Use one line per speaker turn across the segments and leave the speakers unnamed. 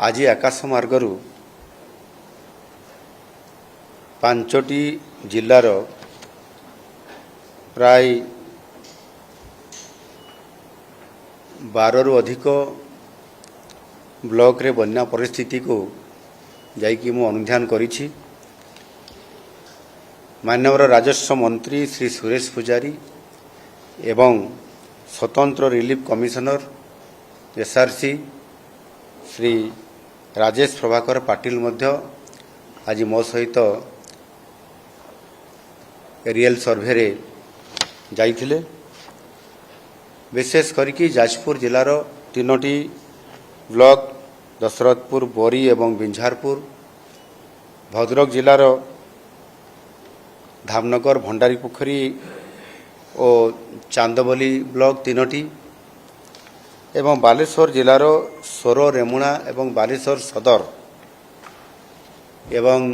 आज आकाशमार्गर 5टी जिल्लार प्राय 12 रु अधिक ब्लॉक रे बन्या परिस्थिति को जाइकी मु अनुध्यान करिछि। माननीय राजस्व मंत्री श्री सुरेश पुजारी एवं स्वतंत्र relief commissioner SRC Shri Rajesh Prabhakar Patil मध्य आज मो सहित एरियल सर्वे रे जाइथिले। विशेष करिकी जाजपुर जिलार 3टी ब्लॉक दशरथपुर, बोरी एवं बिंझारपुर, भद्रक जिलार धामनगर, भंडारीपोखरी और चांदबली ब्लॉक 3टी एवं बालेश्वर जिलार सोर, रेमुणा एवं बालेश्वर सदर एवं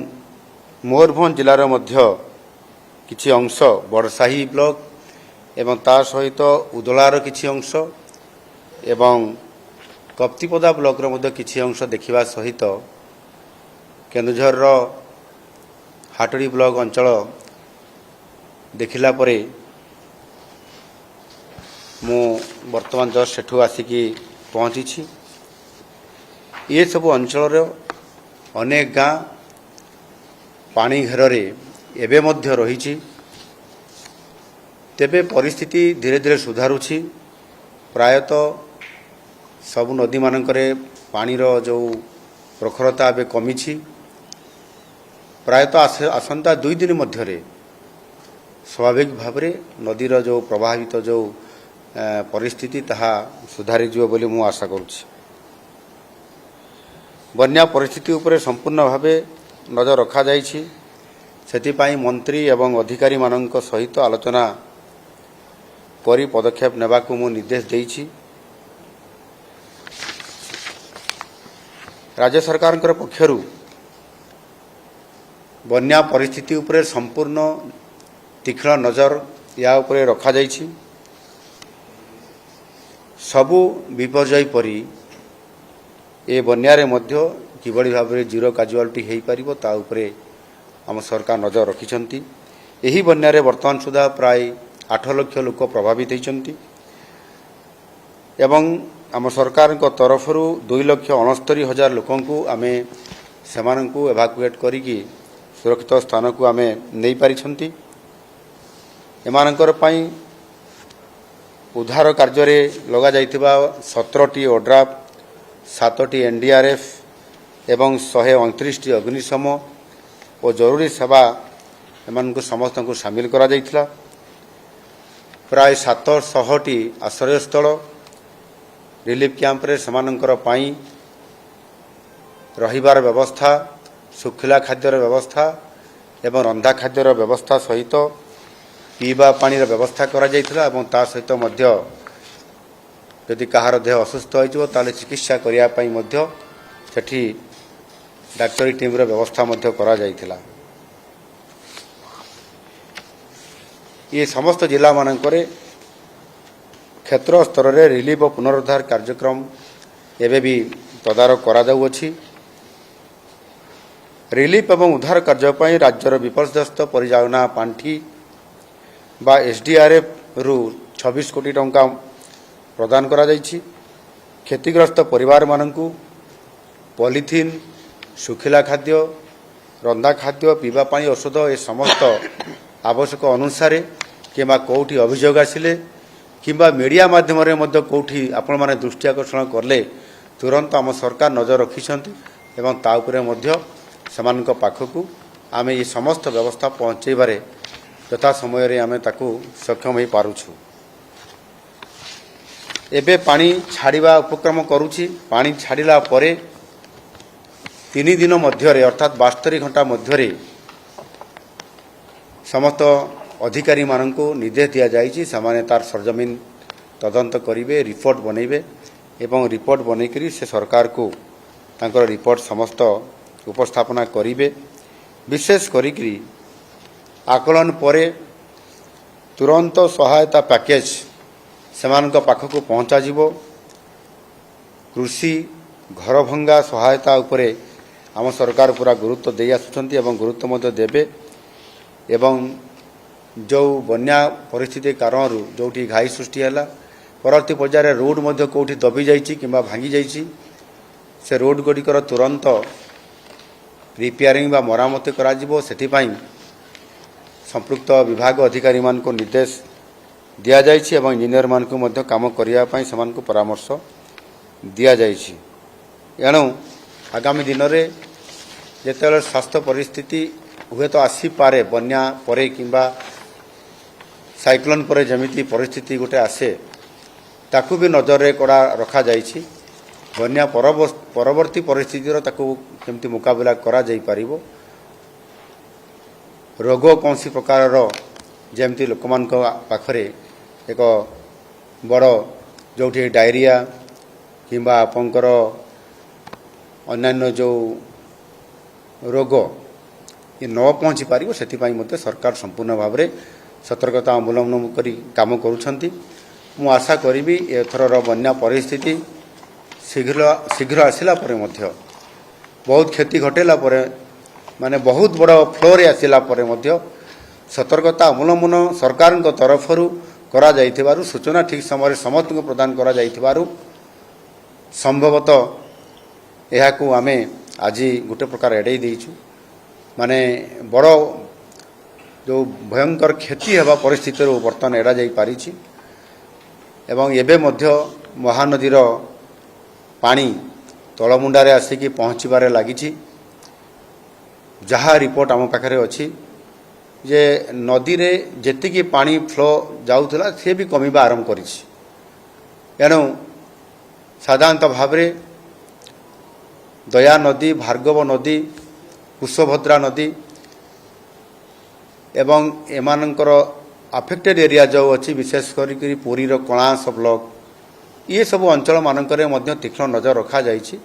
मयूरभंज जिलार मध्य किछि अंश बड़साही ब्लॉक एवं ता सहित उदलार किछि अंश एवं कप्तिपदा ब्लॉक रो मध्य किछि अंश देखिबा सहित केन्दुझर हाटड़ी ब्लॉक अंचल देखिला परे मु वर्तमान जस्ट सेठू आसिकी पहुँची। ये सब अंचल अनेक गाँ पानी घेर एवं मध्य रही। तेबे परिस्थिति धीरे धीरे सुधारुछि। प्रायतः सब नदी मानकरे पानीर जो प्रखरता एवं कमी। प्रायतः आसंता 2 दिन मध्य स्वाभाविक भाव नदीर जो प्रभावित जो परिस्थिति ताहा सुधारी जीव बोली मु आशा करुछि। बन्या परिस्थिति उपरे संपूर्ण भावे नजर रखा जाइछि। सेतिपाई मंत्री एवं अधिकारी मानक सहित आलोचना करी पदक्षेप नेबाकु मु निर्देश देइछि। राज्य सरकार पक्षरु बन्या परिस्थिति उपरे संपूर्ण तीक्ष्ण नजर या उपरे रखा जाइछि। सबु विपर्यय परी ए बन्यारे मध्य किभଳି भाबरे जीरो काजुआलिटी हेई परिबो ता उपरे आम सरकार नजर रखिछंती। एही बन्यारे वर्तमान सुधा प्राय 8 लाख लोक प्रभावित होइछंती एवं आम सरकार को तरफरु 2,69,000 लोकंकु आमे सेमानंकु एवाकुएट करिकी सुरक्षित स्थान को आमे नै पारिछंती। एमानंकर पई उद्धार कार्य रे लगा जाइथिबा 17टी ओड्राफ, 7टी एनडीआरएफ एवं 129टी अग्निशम और जरूरी सेवा एमानकु समस्त को शामिल करा जाइथिला। प्राय 700टी आश्रयस्थल रिलीफ कैंप रे समानंकर पाई रहिबार व्यवस्था, सुखिला खाद्यर व्यवस्था एवं रंधा खाद्यर व्यवस्था सहित पीवा पानी व्यवस्था करा जाइथिला एवं ता सहित मध्य यदि कहार देह असुस्थ होइजो ताले चिकित्सा करिया पई मध्य सेठी डाक्टरी टीम रे व्यवस्था मध्य करा जाइथिला। ये समस्त जिला मानकरे क्षेत्र स्तर रे रिलीफ और पुनरुद्धार कार्यक्रम एबे भी तदारक करा जाउछि। रिलीफ एवं उद्धार कार्य पई राज्यर विपर्यस्त परिचालना पांठी बा एसडीआरएफ रु 26 कोटी टंका प्रदान करा जाइछि। क्षतिग्रस्त परिवार मानकु पॉलिथिन, सुखिला खाद्य, रंधा खाद्य, पीवा पानी, औषध ए समस्त आवश्यक अनुसार किंबा कोठी अभियोग आसिले किंबा मीडिया माध्यम रे मध्य कोठी आपण माने दृष्टि आकर्षण करले तुरंत आम सरकार नजर रखिछंती एवं ता उपरे मध्य समानक पाखकु आमे ये समस्त व्यवस्था पहुंचेबारे यथा समय रे आमे ताकू सक्षम हो पारुछु। एबे पानी छाड़िबा उपक्रम करूछि। पानी छाड़िला परे 3 दिन मध्य अर्थात 72 घंटा मध्य समस्त अधिकारी माननको निर्देश दिया जाइछि। समाने तार सरजमीन तदंत करिवे, रिपोर्ट बनैबे एवं रिपोर्ट बनैकरी से सरकार को तांकर रिपोर्ट समस्त उपस्थापना करिवे। विशेष करिकरी आकलन परे तुरंत सहायता पैकेज सेमानक पाखक पहुंचा जिवो। कृषि घर भंगा सहायता उपरे आम सरकार पूरा गुरुत्व दे आसुछंती एवं गुरुत्व मध्य देबे एवं जो बन्या परिस्थिति कारण जोटी घाई सृष्टि है परवर्ती पर्यायर रोड मध्य कोठी दबी जाइछि किंबा भांगी जाइछि से रोड गुड़िकर तुरंत रिपेयरिंग बा मरामती करा जिवो सेथिपाई संपृक्त विभाग अधिकारी मान को निर्देश दिया जाइछि एवं इंजीनियर मान को मध्य काम करिया पई समान को परामर्श दिया जाइछि। एणु आगामी दिन में जेतेबेले स्वास्थ्य परिस्थिति हुए तो आसी पारे बन्या परे किंबा साइक्लोन परे जमिति परिस्थिति गोटे आसे ताकू भी नजर रे कड़ा रखा जाइछि। बन्या परवर्ती परिस्थितिर ताकू केमती मुकाबला करा जाई पारिबो रोग कौन सी प्रकार जमती लोक मान पाखरे एक बड़ जोठी डायरिया किंबा आपंकर अन्यान्य जो रोग ये न पहुँची पारिबो सेथिपाई मते सरकार संपूर्ण भाव में सतर्कता अवलंबन करी काम करुछंती। मु आशा करी एथर बन्या परिस्थिति शीघ्र आसिला परे मध्य बहुत क्षति घटेला परे माने बहुत बड़ फ्लोर आसिला परे मध्य सतर्कता अवलंबन सरकार तरफ करा जाइथिबारु सूचना ठीक समय समस्त को प्रदान करा जाइथिबारु संभवतः यहाकू आमे आज गोटे प्रकार एड़े देइछु माने बड़ जो भयंकर क्षति हेबा परिस्थिति बर्तमान एड़ा जाई पारिछि एवं एबे मध्य महानदीर पानी तलमुंडारे आसिकी पहुँचबारे लागिछि। जहाँ रिपोर्ट आम पाखरे अच्छी जे नदी रे जेतिकी पानी फ्लो जाउथला से भी कमिबा आरंभ करिछि। एणु साधारणतः भाव में दया नदी भार्गव नदी कुशभद्रा नदी एवं एमानंकर अफेक्टेड एरिया जो अच्छी विशेष करी पुरीर कणास ब्लॉक ये सब अंचल मानकरे मध्य तीक्ष्ण नजर रखा जाइछि।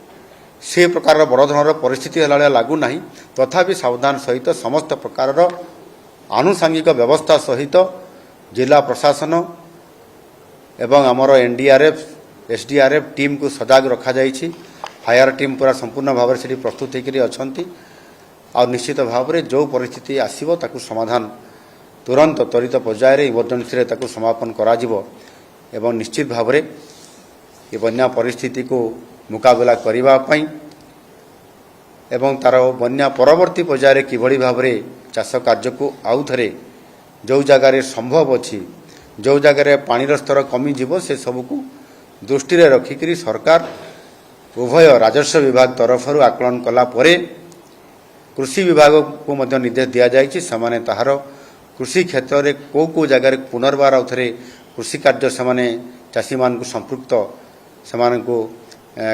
से प्रकार बड़ धरण परिस्थिति है लागू ना तथापि सावधान सहित समस्त प्रकार आनुषांगिक व्यवस्था सहित जिला प्रशासन एवं आमर एनडीआरएफ एसडीआरएफ टीम को सजाग रखा जाइछि। फायर टीम पूरा संपूर्ण भाव से प्रस्तुत होकर अच्छी और निश्चित भाव में जो परिस्थिति आसो ताकू समाधान तुरंत त्वरित पर्यायर इमरजेंसी रे ताकू समापन करा जिवो एवं निश्चित भाव में ये बन्या परिस्थिति को मुकाबला करिबा पई एवं तार बन्या परवर्ती पर्यायर किभଳି भाबरे चाष कार्य को आउ थरे जो जगार संभव अच्छी जो जगार पानीर स्तर कमी जीव से सबको दृष्टि रे रखिकरी सरकार उभय राजस्व विभाग तरफ आकलन कला परे कृषि विभाग को मध्य निर्देश दिया जाइछि समाने ताहार कृषि क्षेत्र में को जगार पुनर्बार आउ थरे कृषि कार्य समाने चाषी मान को संपृक्त समान को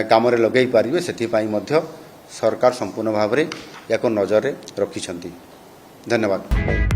काम रे लगै पारिबे सेथिपाई मध्य सरकार संपूर्ण भाव में या नजर रखिछंती। धन्यवाद।